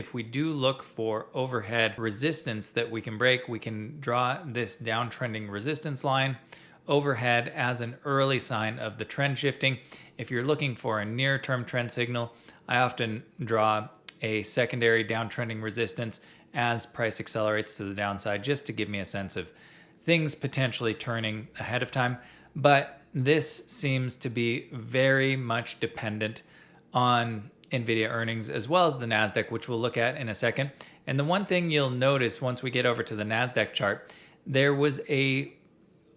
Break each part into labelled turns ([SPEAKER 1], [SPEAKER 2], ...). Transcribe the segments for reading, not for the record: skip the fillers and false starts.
[SPEAKER 1] if we do look for overhead resistance that we can break, we can draw this downtrending resistance line overhead as an early sign of the trend shifting. If you're looking for a near-term trend signal, I often draw a secondary downtrending resistance as price accelerates to the downside, just to give me a sense of things potentially turning ahead of time. But this seems to be very much dependent on Nvidia earnings as well as the Nasdaq, which we'll look at in a second. And the one thing you'll notice once we get over to the Nasdaq chart, there was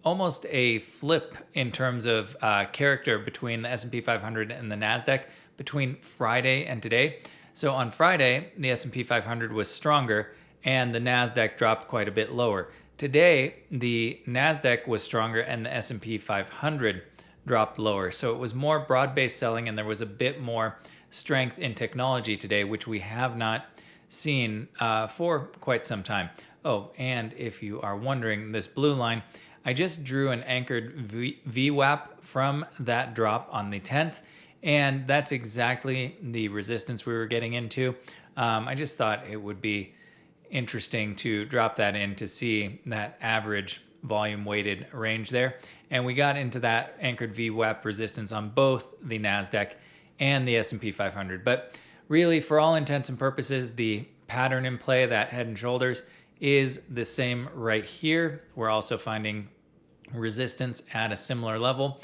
[SPEAKER 1] almost a flip in terms of character between the S&P 500 and the Nasdaq between Friday and today. So on Friday, the S&P 500 was stronger and the Nasdaq dropped quite a bit lower. Today, the Nasdaq was stronger and the S&P 500 dropped lower. So it was more broad-based selling and there was a bit more strength in technology today, which we have not seen for quite some time. Oh, and if you are wondering, this blue line, I just drew an anchored VWAP from that drop on the 10th, and that's exactly the resistance we were getting into. I just thought it would be interesting to drop that in to see that average volume weighted range there. And we got into that anchored VWAP resistance on both the Nasdaq and the S&P 500. But really, for all intents and purposes, the pattern in play, that head and shoulders, is the same right here. We're also finding resistance at a similar level.